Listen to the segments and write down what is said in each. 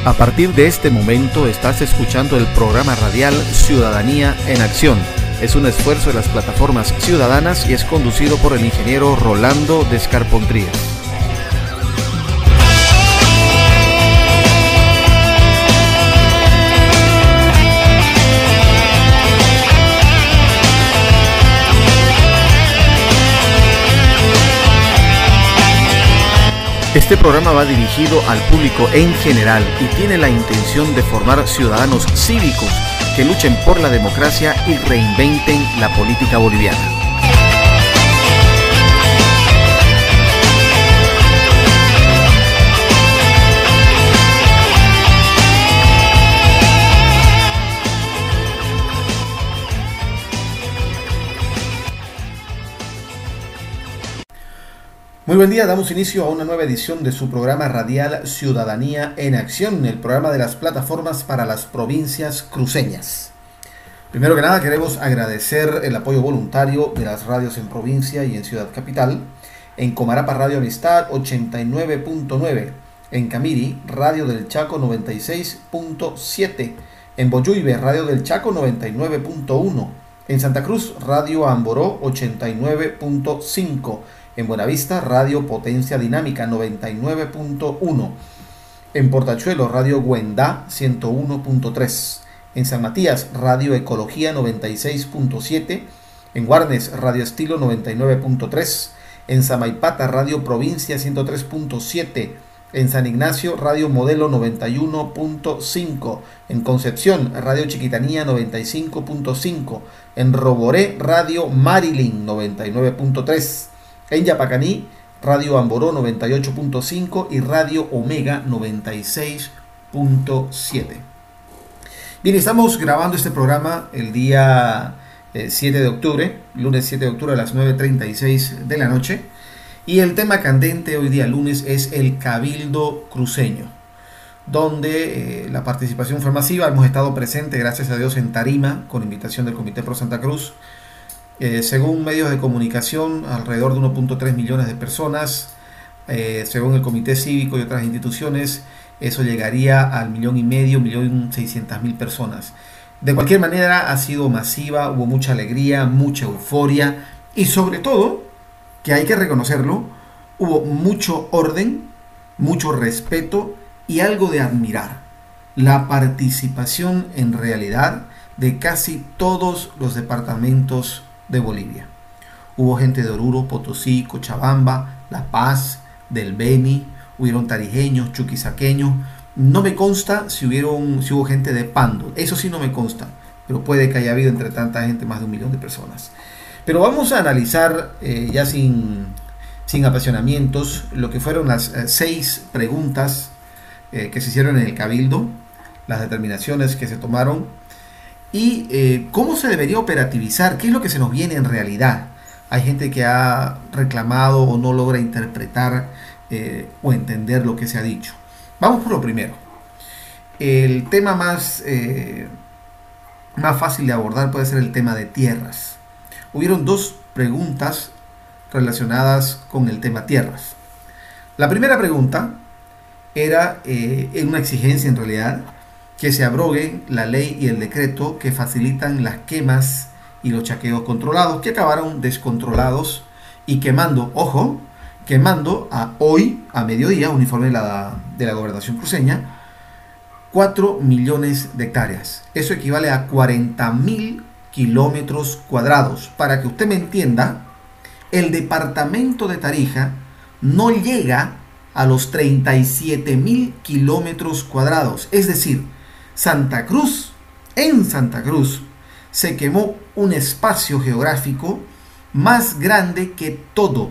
A partir de este momento estás escuchando el programa radial Ciudadanía en Acción. Es un esfuerzo de las plataformas ciudadanas y es conducido por el ingeniero Rolando Descarpontrías. Este programa va dirigido al público en general y tiene la intención de formar ciudadanos cívicos que luchen por la democracia y reinventen la política boliviana. Muy buen día, damos inicio a una nueva edición de su programa radial Ciudadanía en Acción, el programa de las plataformas para las provincias cruceñas. Primero que nada queremos agradecer el apoyo voluntario de las radios en provincia y en Ciudad Capital, en Comarapa Radio Amistad 89.9, en Camiri Radio del Chaco 96.7, en Boyuibe Radio del Chaco 99.1, en Santa Cruz Radio Amboró 89.5, en Buenavista, Radio Potencia Dinámica 99.1. En Portachuelo, Radio Güendá 101.3. En San Matías, Radio Ecología 96.7. En Guarnes, Radio Estilo 99.3. En Samaipata, Radio Provincia 103.7. En San Ignacio, Radio Modelo 91.5. En Concepción, Radio Chiquitanía 95.5. En Roboré, Radio Marilyn 99.3. En Yapacaní, Radio Amboró 98.5 y Radio Omega 96.7. Bien, estamos grabando este programa el día 7 de octubre, lunes 7 de octubre a las 9:36 de la noche. Y el tema candente hoy día lunes es el Cabildo Cruceño, donde la participación fue masiva. Hemos estado presentes, gracias a Dios, en Tarima, con invitación del Comité Pro Santa Cruz. Según medios de comunicación, alrededor de 1.3 millones de personas. Según el Comité Cívico y otras instituciones, eso llegaría al 1.500.000, 1.600.000 personas. De cualquier manera, ha sido masiva, hubo mucha alegría, mucha euforia y sobre todo, que hay que reconocerlo, hubo mucho orden, mucho respeto y algo de admirar. La participación en realidad de casi todos los departamentos de Bolivia. Hubo gente de Oruro, Potosí, Cochabamba, La Paz, del Beni, hubieron tarijeños, chuquisaqueños. No me consta si hubo gente de Pando, eso sí no me consta, pero puede que haya habido entre tanta gente más de 1 millón de personas. Pero vamos a analizar ya sin apasionamientos lo que fueron las 6 preguntas que se hicieron en el Cabildo, las determinaciones que se tomaron y cómo se debería operativizar, qué es lo que se nos viene en realidad. Hay gente que ha reclamado o no logra interpretar o entender lo que se ha dicho. Vamos por lo primero. El tema más fácil de abordar puede ser el tema de tierras. Hubieron 2 preguntas relacionadas con el tema tierras. La primera pregunta era una exigencia en realidad, que se abrogue la ley y el decreto que facilitan las quemas y los chaqueos controlados, que acabaron descontrolados y quemando hoy a mediodía, un informe de la Gobernación cruceña, 4 millones de hectáreas. Eso equivale a 40.000 kilómetros cuadrados. Para que usted me entienda, el departamento de Tarija no llega a los 37.000 kilómetros cuadrados. Es decir, en Santa Cruz se quemó un espacio geográfico más grande que todo,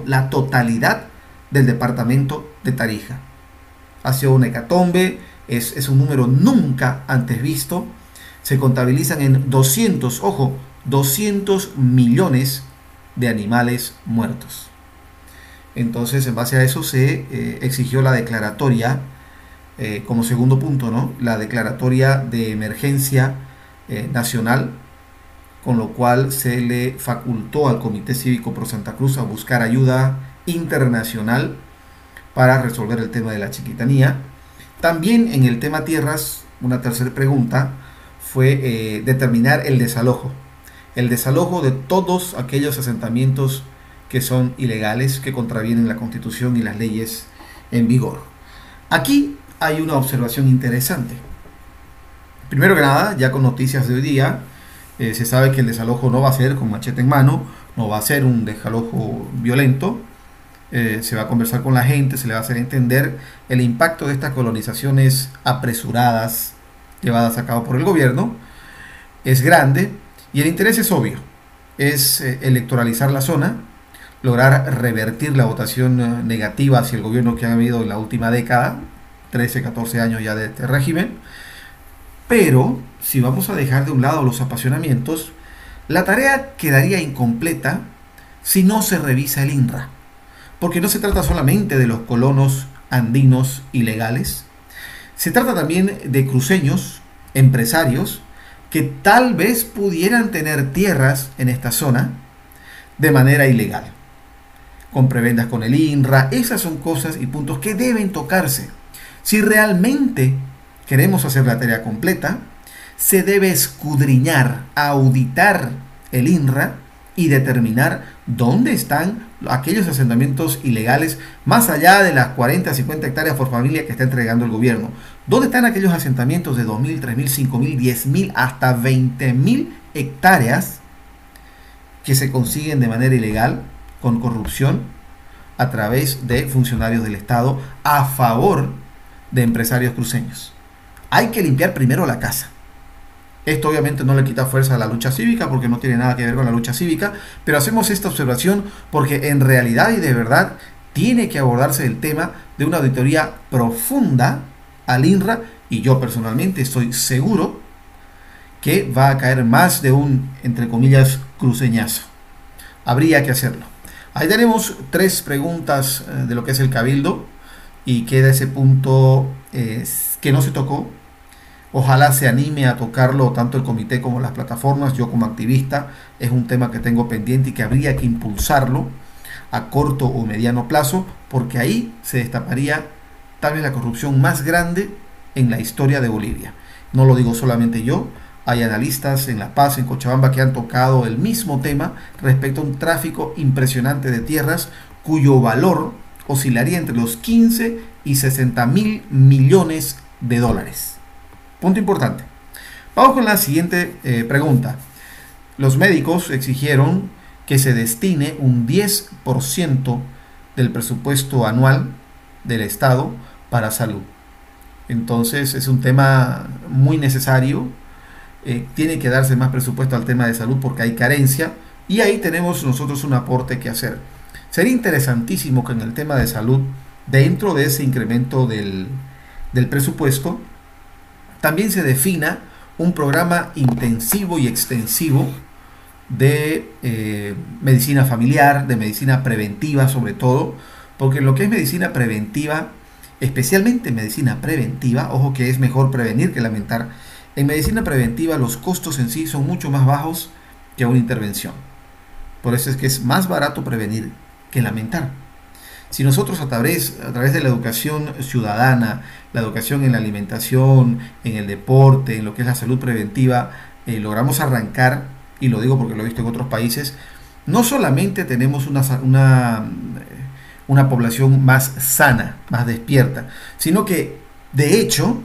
la totalidad del departamento de Tarija. Ha sido una hecatombe, es un número nunca antes visto. Se contabilizan en 200 millones de animales muertos. Entonces, en base a eso se exigió la declaratoria, como segundo punto, ¿no? La declaratoria de emergencia nacional, con lo cual se le facultó al Comité Cívico Pro Santa Cruz a buscar ayuda internacional para resolver el tema de la chiquitanía. También en el tema tierras, una tercera pregunta fue determinar el desalojo de todos aquellos asentamientos que son ilegales, que contravienen la Constitución y las leyes en vigor. Aquí hay una observación interesante. Primero que nada, ya con noticias de hoy día, se sabe que el desalojo no va a ser con machete en mano, no va a ser un desalojo violento. Se va a conversar con la gente, se le va a hacer entender el impacto de estas colonizaciones apresuradas llevadas a cabo por el gobierno. Es grande y el interés es obvio, es electoralizar la zona, lograr revertir la votación negativa hacia el gobierno que ha habido en la última década, 13, 14 años ya de este régimen. Pero si vamos a dejar de un lado los apasionamientos, la tarea quedaría incompleta si no se revisa el INRA. Porque no se trata solamente de los colonos andinos ilegales, se trata también de cruceños, empresarios, que tal vez pudieran tener tierras en esta zona de manera ilegal, con prebendas con el INRA. Esas son cosas y puntos que deben tocarse. Si realmente queremos hacer la tarea completa, se debe escudriñar, auditar el INRA y determinar dónde están aquellos asentamientos ilegales más allá de las 40, 50 hectáreas por familia que está entregando el gobierno. ¿Dónde están aquellos asentamientos de 2.000, 3.000, 5.000, 10.000 hasta 20.000 hectáreas que se consiguen de manera ilegal con corrupción a través de funcionarios del Estado a favor de empresarios cruceños? Hay que limpiar primero la casa. Esto obviamente no le quita fuerza a la lucha cívica porque no tiene nada que ver con la lucha cívica, pero hacemos esta observación porque en realidad y de verdad tiene que abordarse el tema de una auditoría profunda al INRA, y yo personalmente estoy seguro que va a caer más de un, entre comillas, cruceñazo. Habría que hacerlo. Ahí tenemos 3 preguntas de lo que es el Cabildo y queda ese punto que no se tocó. Ojalá se anime a tocarlo tanto el comité como las plataformas. Yo como activista es un tema que tengo pendiente y que habría que impulsarlo a corto o mediano plazo, porque ahí se destaparía tal vez la corrupción más grande en la historia de Bolivia. No lo digo solamente yo, hay analistas en La Paz, en Cochabamba, que han tocado el mismo tema respecto a un tráfico impresionante de tierras cuyo valor oscilaría entre los 15 y 60.000 millones de dólares. Punto importante. Vamos con la siguiente pregunta. Los médicos exigieron que se destine un 10% del presupuesto anual del Estado para salud. Entonces es un tema muy necesario. Tiene que darse más presupuesto al tema de salud porque hay carencia y ahí tenemos nosotros un aporte que hacer. Sería interesantísimo que en el tema de salud, dentro de ese incremento del presupuesto, también se defina un programa intensivo y extensivo de medicina familiar, de medicina preventiva sobre todo, porque lo que es medicina preventiva, especialmente medicina preventiva, ojo que es mejor prevenir que lamentar, en medicina preventiva los costos en sí son mucho más bajos que una intervención. Por eso es que es más barato prevenir que lamentar. Si nosotros a través de la educación ciudadana, la educación en la alimentación, en el deporte, en lo que es la salud preventiva, logramos arrancar, y lo digo porque lo he visto en otros países, no solamente tenemos una población más sana, más despierta, sino que de hecho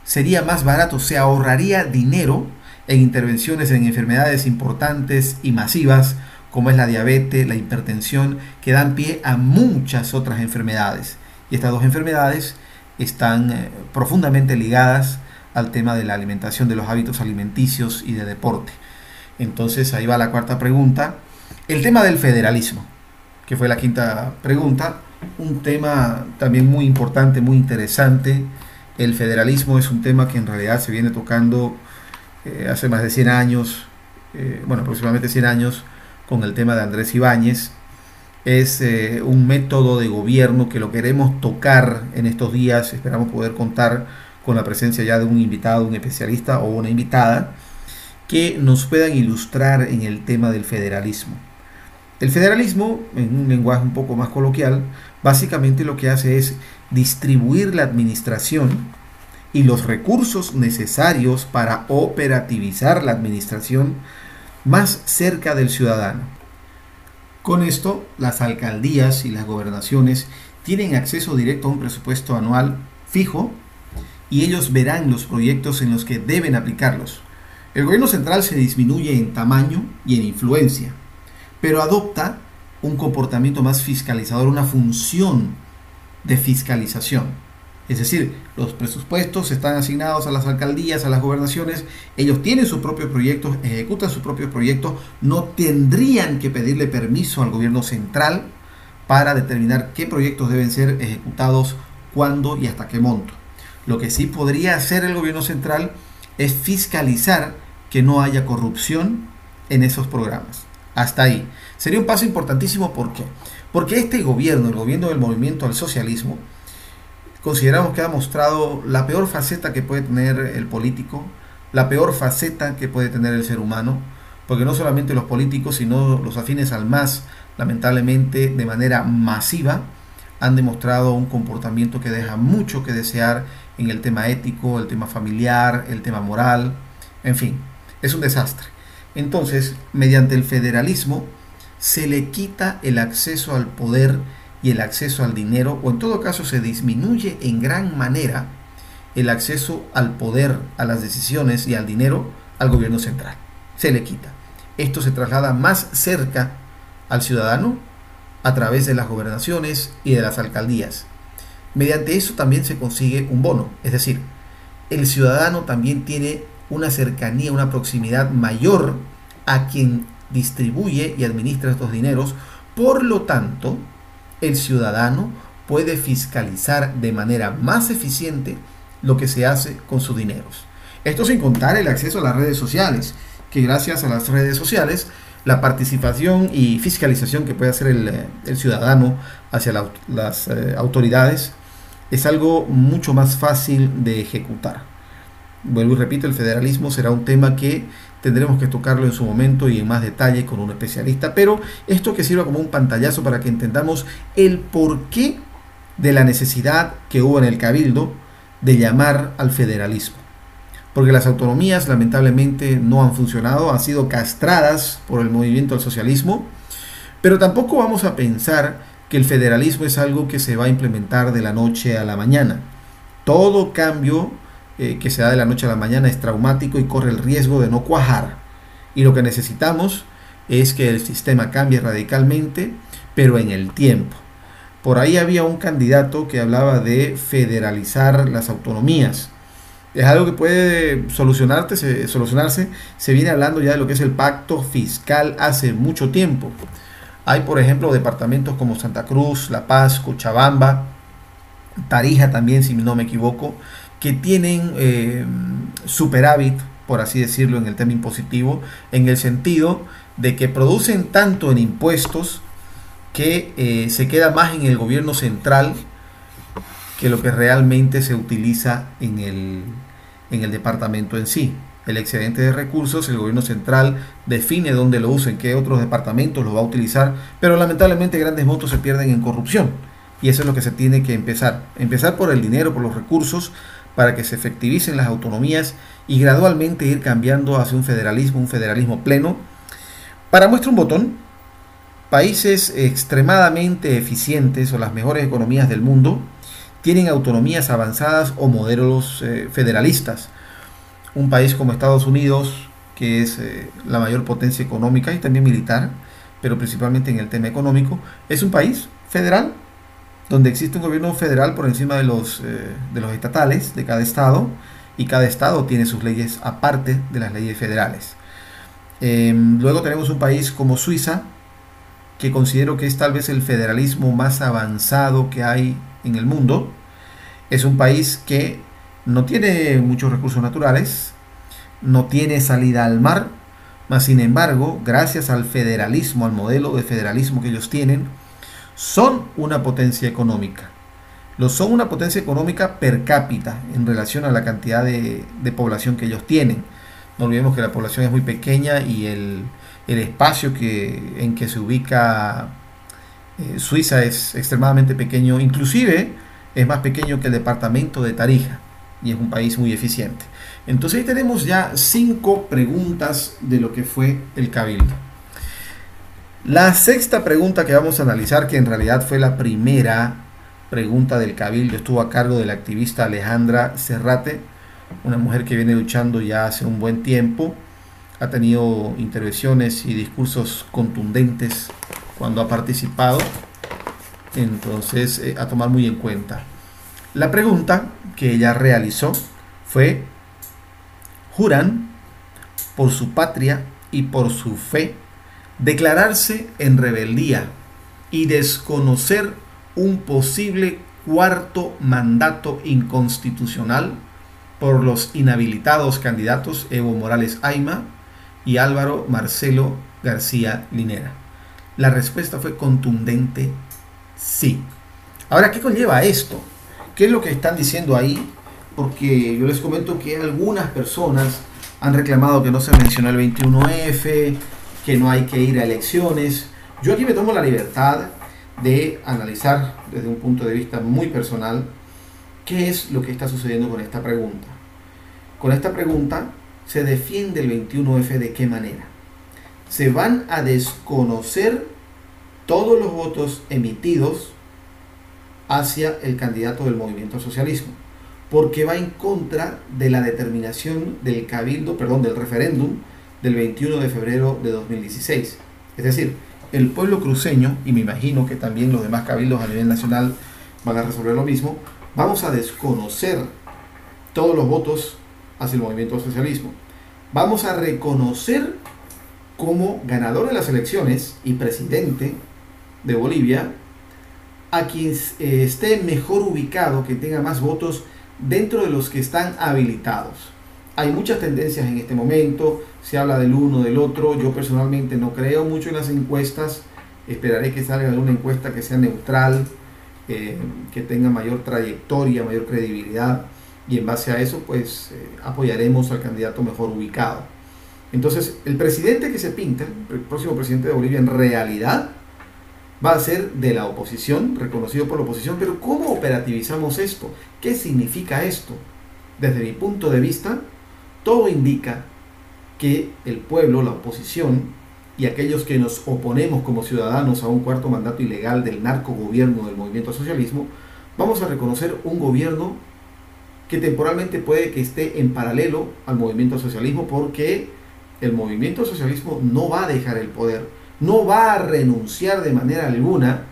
sería más barato, se ahorraría dinero en intervenciones en enfermedades importantes y masivas, como es la diabetes, la hipertensión, que dan pie a muchas otras enfermedades. Y estas dos enfermedades están profundamente ligadas al tema de la alimentación, de los hábitos alimenticios y de deporte. Entonces ahí va la cuarta pregunta. El tema del federalismo, que fue la quinta pregunta, un tema también muy importante, muy interesante. El federalismo es un tema que en realidad se viene tocando hace más de 100 años, aproximadamente 100 años, con el tema de Andrés Ibáñez. Es un método de gobierno que lo queremos tocar en estos días. Esperamos poder contar con la presencia ya de un invitado, un especialista o una invitada que nos puedan ilustrar en el tema del federalismo. El federalismo, en un lenguaje un poco más coloquial, básicamente lo que hace es distribuir la administración y los recursos necesarios para operativizar la administración más cerca del ciudadano. Con esto, las alcaldías y las gobernaciones tienen acceso directo a un presupuesto anual fijo y ellos verán los proyectos en los que deben aplicarlos. El gobierno central se disminuye en tamaño y en influencia, pero adopta un comportamiento más fiscalizador, una función de fiscalización. Es decir, los presupuestos están asignados a las alcaldías, a las gobernaciones, ellos tienen sus propios proyectos, ejecutan sus propios proyectos, no tendrían que pedirle permiso al gobierno central para determinar qué proyectos deben ser ejecutados, cuándo y hasta qué monto. Lo que sí podría hacer el gobierno central es fiscalizar que no haya corrupción en esos programas. Hasta ahí. Sería un paso importantísimo. ¿Por qué? Porque este gobierno, el gobierno del movimiento al socialismo, consideramos que ha mostrado la peor faceta que puede tener el político, la peor faceta que puede tener el ser humano, porque no solamente los políticos, sino los afines al MAS, lamentablemente de manera masiva, han demostrado un comportamiento que deja mucho que desear en el tema ético, el tema familiar, el tema moral, en fin, es un desastre. Entonces, mediante el federalismo, se le quita el acceso al poder y el acceso al dinero, o en todo caso se disminuye en gran manera el acceso al poder, a las decisiones y al dinero al gobierno central. Se le quita. Esto se traslada más cerca al ciudadano a través de las gobernaciones y de las alcaldías. Mediante eso también se consigue un bono, es decir, el ciudadano también tiene una cercanía, una proximidad mayor a quien distribuye y administra estos dineros. Por lo tanto, el ciudadano puede fiscalizar de manera más eficiente lo que se hace con sus dineros. Esto sin contar el acceso a las redes sociales, que gracias a las redes sociales, la participación y fiscalización que puede hacer el ciudadano hacia las autoridades es algo mucho más fácil de ejecutar. Vuelvo y repito, el federalismo será un tema que tendremos que tocarlo en su momento y en más detalle con un especialista, pero esto que sirva como un pantallazo para que entendamos el porqué de la necesidad que hubo en el Cabildo de llamar al federalismo. Porque las autonomías lamentablemente no han funcionado, han sido castradas por el movimiento al socialismo, pero tampoco vamos a pensar que el federalismo es algo que se va a implementar de la noche a la mañana. Todo cambio que se da de la noche a la mañana es traumático y corre el riesgo de no cuajar. Y lo que necesitamos es que el sistema cambie radicalmente, pero en el tiempo. Por ahí había un candidato que hablaba de federalizar las autonomías. Es algo que puede solucionarse. Se viene hablando ya de lo que es el pacto fiscal hace mucho tiempo. Hay, por ejemplo, departamentos como Santa Cruz, La Paz, Cochabamba, Tarija también, si no me equivoco, que tienen superávit, por así decirlo, en el tema impositivo, en el sentido de que producen tanto en impuestos que se queda más en el gobierno central que lo que realmente se utiliza en el departamento en sí. El excedente de recursos, el gobierno central define dónde lo usa, en qué otros departamentos lo va a utilizar, pero lamentablemente grandes montos se pierden en corrupción. Y eso es lo que se tiene que empezar por el dinero, por los recursos, para que se efectivicen las autonomías y gradualmente ir cambiando hacia un federalismo pleno. Para muestra un botón, países extremadamente eficientes o las mejores economías del mundo tienen autonomías avanzadas o modelos federalistas. Un país como Estados Unidos, que es la mayor potencia económica y también militar, pero principalmente en el tema económico, es un país federal, donde existe un gobierno federal por encima de los estatales de cada estado, y cada estado tiene sus leyes aparte de las leyes federales. Luego tenemos un país como Suiza, que considero que es tal vez el federalismo más avanzado que hay en el mundo. Es un país que no tiene muchos recursos naturales, no tiene salida al mar, mas sin embargo, gracias al federalismo, al modelo de federalismo que ellos tienen, son una potencia económica. Son una potencia económica per cápita en relación a la cantidad de población que ellos tienen. No olvidemos que la población es muy pequeña y el espacio en que se ubica Suiza es extremadamente pequeño, inclusive es más pequeño que el departamento de Tarija y es un país muy eficiente. Entonces ahí tenemos ya 5 preguntas de lo que fue el Cabildo. La sexta pregunta que vamos a analizar, que en realidad fue la primera pregunta del Cabildo, estuvo a cargo de la activista Alejandra Serrate, una mujer que viene luchando ya hace un buen tiempo, ha tenido intervenciones y discursos contundentes cuando ha participado, entonces a tomar muy en cuenta. La pregunta que ella realizó fue: ¿juran por su patria y por su fe declararse en rebeldía y desconocer un posible cuarto mandato inconstitucional por los inhabilitados candidatos Evo Morales Ayma y Álvaro Marcelo García Linera? La respuesta fue contundente: sí. Ahora, ¿qué conlleva esto? ¿Qué es lo que están diciendo ahí? Porque yo les comento que algunas personas han reclamado que no se mencionó el 21F, que no hay que ir a elecciones. Yo aquí me tomo la libertad de analizar desde un punto de vista muy personal qué es lo que está sucediendo con esta pregunta. Con esta pregunta se defiende el 21F de qué manera. Se van a desconocer todos los votos emitidos hacia el candidato del movimiento al socialismo, porque va en contra de la determinación del cabildo, del referéndum del 21 de febrero de 2016. Es decir, el pueblo cruceño, y me imagino que también los demás cabildos a nivel nacional van a resolver lo mismo, vamos a desconocer todos los votos hacia el movimiento al socialismo. Vamos a reconocer como ganador de las elecciones y presidente de Bolivia a quien esté mejor ubicado, que tenga más votos dentro de los que están habilitados. Hay muchas tendencias en este momento, se habla del uno, del otro. Yo personalmente no creo mucho en las encuestas, esperaré que salga una encuesta que sea neutral, que tenga mayor trayectoria, mayor credibilidad, y en base a eso pues apoyaremos al candidato mejor ubicado. Entonces el presidente que se pinta, el próximo presidente de Bolivia, en realidad va a ser de la oposición, reconocido por la oposición. Pero ¿cómo operativizamos esto? ¿Qué significa esto? Desde mi punto de vista, todo indica que el pueblo, la oposición y aquellos que nos oponemos como ciudadanos a un cuarto mandato ilegal del narcogobierno del movimiento al socialismo, vamos a reconocer un gobierno que temporalmente puede que esté en paralelo al movimiento al socialismo, porque el movimiento al socialismo no va a dejar el poder, no va a renunciar de manera alguna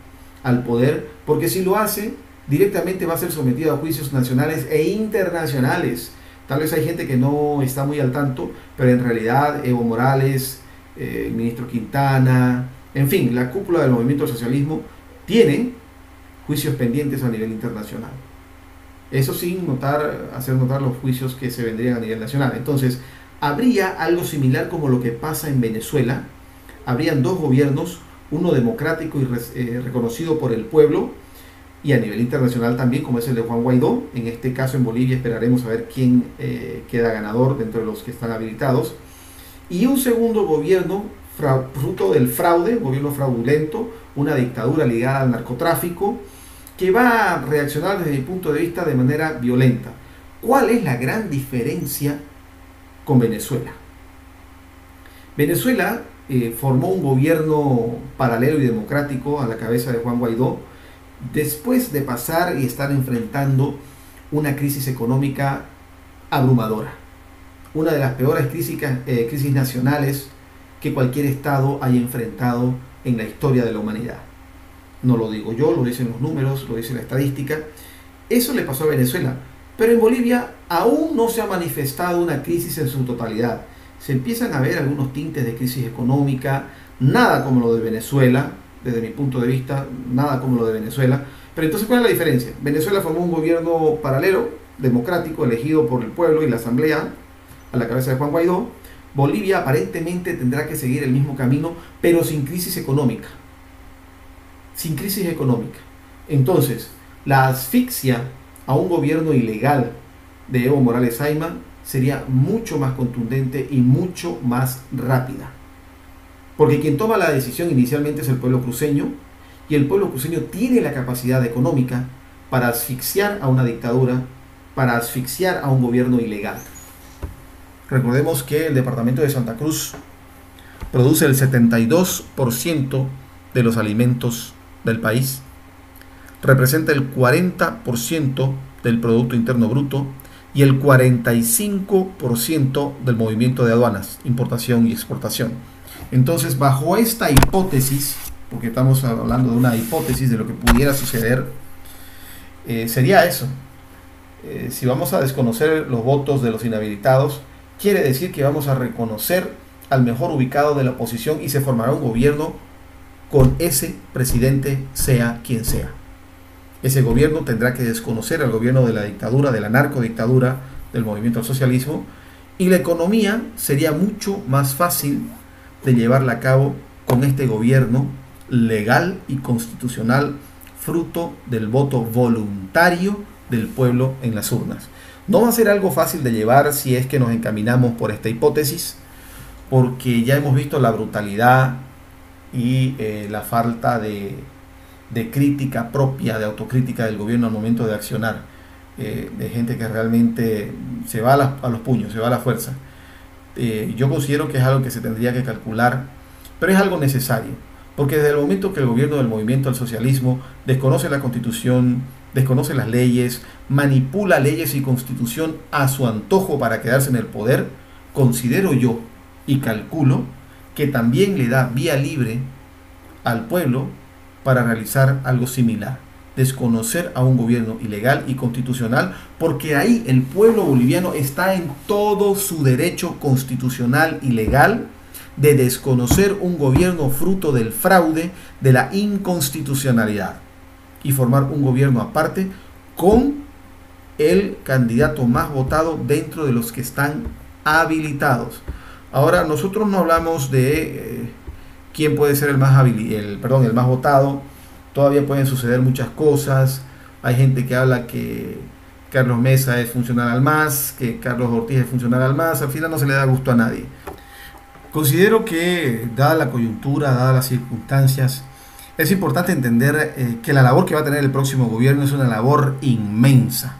al poder, porque si lo hace, directamente va a ser sometido a juicios nacionales e internacionales. Tal vez hay gente que no está muy al tanto, pero en realidad Evo Morales, el ministro Quintana, en fin, la cúpula del movimiento al socialismo tiene juicios pendientes a nivel internacional. Eso sin hacer notar los juicios que se vendrían a nivel nacional. Entonces, habría algo similar como lo que pasa en Venezuela. Habrían dos gobiernos, uno democrático y reconocido por el pueblo, y a nivel internacional también, como es el de Juan Guaidó. En este caso en Bolivia esperaremos a ver quién queda ganador dentro de los que están habilitados. Y un segundo gobierno fruto del fraude, un gobierno fraudulento, una dictadura ligada al narcotráfico, que va a reaccionar desde mi punto de vista de manera violenta. ¿Cuál es la gran diferencia con Venezuela? Venezuela formó un gobierno paralelo y democrático a la cabeza de Juan Guaidó, después de pasar y estar enfrentando una crisis económica abrumadora, una de las peores crisis nacionales que cualquier estado haya enfrentado en la historia de la humanidad. No lo digo yo, lo dicen los números, lo dice la estadística. Eso le pasó a Venezuela, pero en Bolivia aún no se ha manifestado una crisis en su totalidad. Se empiezan a ver algunos tintes de crisis económica, nada como lo de Venezuela, desde mi punto de vista, nada como lo de Venezuela. Pero entonces, ¿cuál es la diferencia? Venezuela formó un gobierno paralelo, democrático, elegido por el pueblo y la asamblea, a la cabeza de Juan Guaidó. Bolivia aparentemente tendrá que seguir el mismo camino, pero sin crisis económica. Sin crisis económica. Entonces, la asfixia a un gobierno ilegal de Evo Morales Ayma sería mucho más contundente y mucho más rápida. porque quien toma la decisión inicialmente es el pueblo cruceño, y el pueblo cruceño tiene la capacidad económica para asfixiar a una dictadura, para asfixiar a un gobierno ilegal. Recordemos que el departamento de Santa Cruz produce el 72% de los alimentos del país, representa el 40% del Producto Interno Bruto y el 45% del movimiento de aduanas, importación y exportación. Entonces, bajo esta hipótesis, porque estamos hablando de una hipótesis de lo que pudiera suceder, sería eso. Si vamos a desconocer los votos de los inhabilitados, quiere decir que vamos a reconocer al mejor ubicado de la oposición y se formará un gobierno con ese presidente, sea quien sea. Ese gobierno tendrá que desconocer al gobierno de la dictadura, de la narcodictadura, del movimiento al socialismo, y la economía sería mucho más fácil de llevarla a cabo con este gobierno legal y constitucional, fruto del voto voluntario del pueblo en las urnas. No va a ser algo fácil de llevar si es que nos encaminamos por esta hipótesis, porque ya hemos visto la brutalidad y la falta de crítica propia, de autocrítica del gobierno al momento de accionar, de gente que realmente se va a los puños, se va a la fuerza. Yo considero que es algo que se tendría que calcular, pero es algo necesario, porque desde el momento que el gobierno del movimiento al socialismo desconoce la Constitución, desconoce las leyes, manipula leyes y Constitución a su antojo para quedarse en el poder, considero yo y calculo que también le da vía libre al pueblo para realizar algo similar, desconocer a un gobierno ilegal y constitucional, porque ahí el pueblo boliviano está en todo su derecho constitucional y legal de desconocer un gobierno fruto del fraude, de la inconstitucionalidad, y formar un gobierno aparte con el candidato más votado dentro de los que están habilitados. Ahora, nosotros no hablamos de quién puede ser el más votado. Todavía pueden suceder muchas cosas. Hay gente que habla que Carlos Mesa es funcional al MAS, que Carlos Ortiz es funcional al MAS. Al final no se le da gusto a nadie. Considero que, dada la coyuntura, dadas las circunstancias, es importante entender que la labor que va a tener el próximo gobierno es una labor inmensa.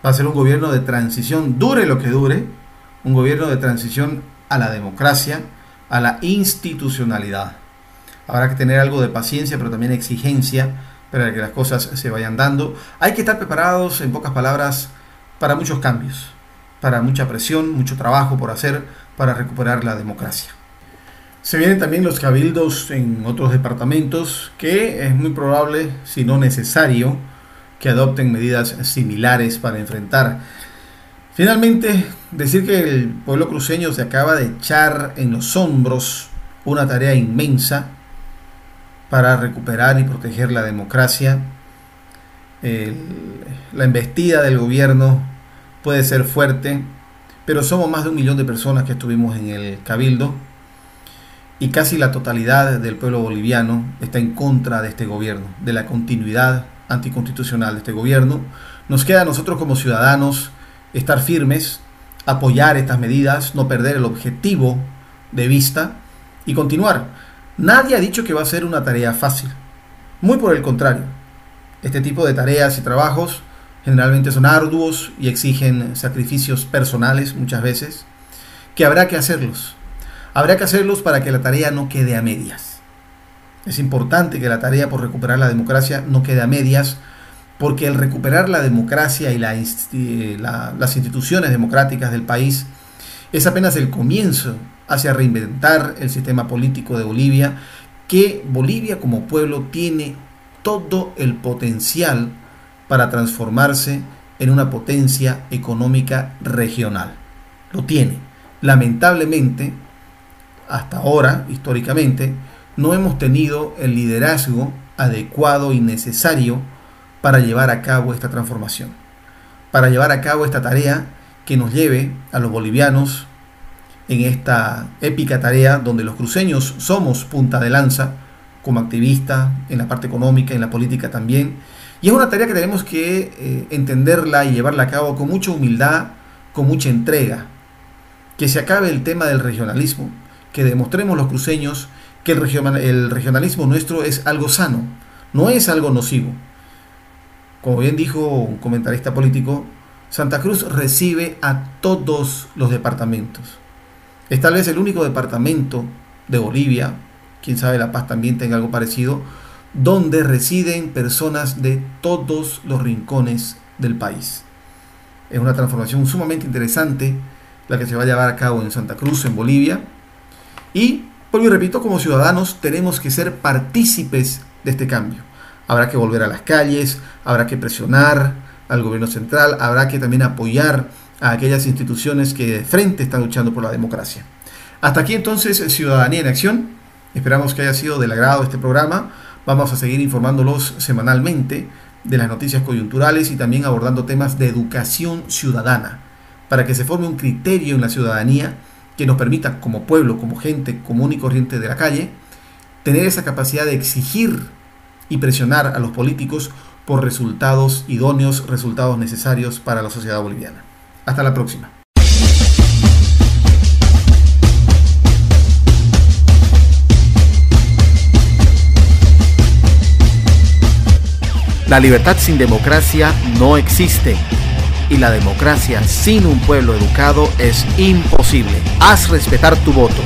Va a ser un gobierno de transición, dure lo que dure, un gobierno de transición a la democracia, a la institucionalidad. Habrá que tener algo de paciencia, pero también exigencia para que las cosas se vayan dando. Hay que estar preparados, en pocas palabras, para muchos cambios, para mucha presión, mucho trabajo por hacer para recuperar la democracia. Se vienen también los cabildos en otros departamentos que es muy probable, si no necesario, que adopten medidas similares para enfrentar. Finalmente, decir que el pueblo cruceño se acaba de echar en los hombros una tarea inmensa para recuperar y proteger la democracia. La embestida del gobierno puede ser fuerte, pero somos más de 1 millón de personas que estuvimos en el cabildo y casi la totalidad del pueblo boliviano está en contra de este gobierno, de la continuidad anticonstitucional de este gobierno. Nos queda a nosotros como ciudadanos estar firmes, apoyar estas medidas, no perder el objetivo de vista y continuar. Nadie ha dicho que va a ser una tarea fácil, muy por el contrario. Este tipo de tareas y trabajos generalmente son arduos y exigen sacrificios personales muchas veces, que habrá que hacerlos. Habrá que hacerlos para que la tarea no quede a medias. Es importante que la tarea por recuperar la democracia no quede a medias, porque el recuperar la democracia y las instituciones democráticas del país es apenas el comienzo hacia reinventar el sistema político de Bolivia, que Bolivia como pueblo tiene todo el potencial para transformarse en una potencia económica regional. Lo tiene. Lamentablemente, hasta ahora, históricamente, no hemos tenido el liderazgo adecuado y necesario para llevar a cabo esta transformación, para llevar a cabo esta tarea que nos lleve a los bolivianos en esta épica tarea donde los cruceños somos punta de lanza como activistas en la parte económica, en la política también, y es una tarea que tenemos que entenderla y llevarla a cabo con mucha humildad, con mucha entrega, que se acabe el tema del regionalismo, que demostremos los cruceños que el regionalismo nuestro es algo sano, no es algo nocivo. Como bien dijo un comentarista político, Santa Cruz recibe a todos los departamentos. Es tal vez el único departamento de Bolivia, quién sabe La Paz también tenga algo parecido, donde residen personas de todos los rincones del país. Es una transformación sumamente interesante la que se va a llevar a cabo en Santa Cruz, en Bolivia. Y, vuelvo y repito, como ciudadanos tenemos que ser partícipes de este cambio. Habrá que volver a las calles, habrá que presionar al gobierno central, habrá que también apoyar a aquellas instituciones que de frente están luchando por la democracia. Hasta aquí entonces Ciudadanía en Acción. Esperamos que haya sido del agrado este programa. Vamos a seguir informándolos semanalmente de las noticias coyunturales y también abordando temas de educación ciudadana, para que se forme un criterio en la ciudadanía que nos permita, como pueblo, como gente común y corriente de la calle, tener esa capacidad de exigir y presionar a los políticos por resultados idóneos, resultados necesarios para la sociedad boliviana. Hasta la próxima. La libertad sin democracia no existe. Y la democracia sin un pueblo educado es imposible. Haz respetar tu voto.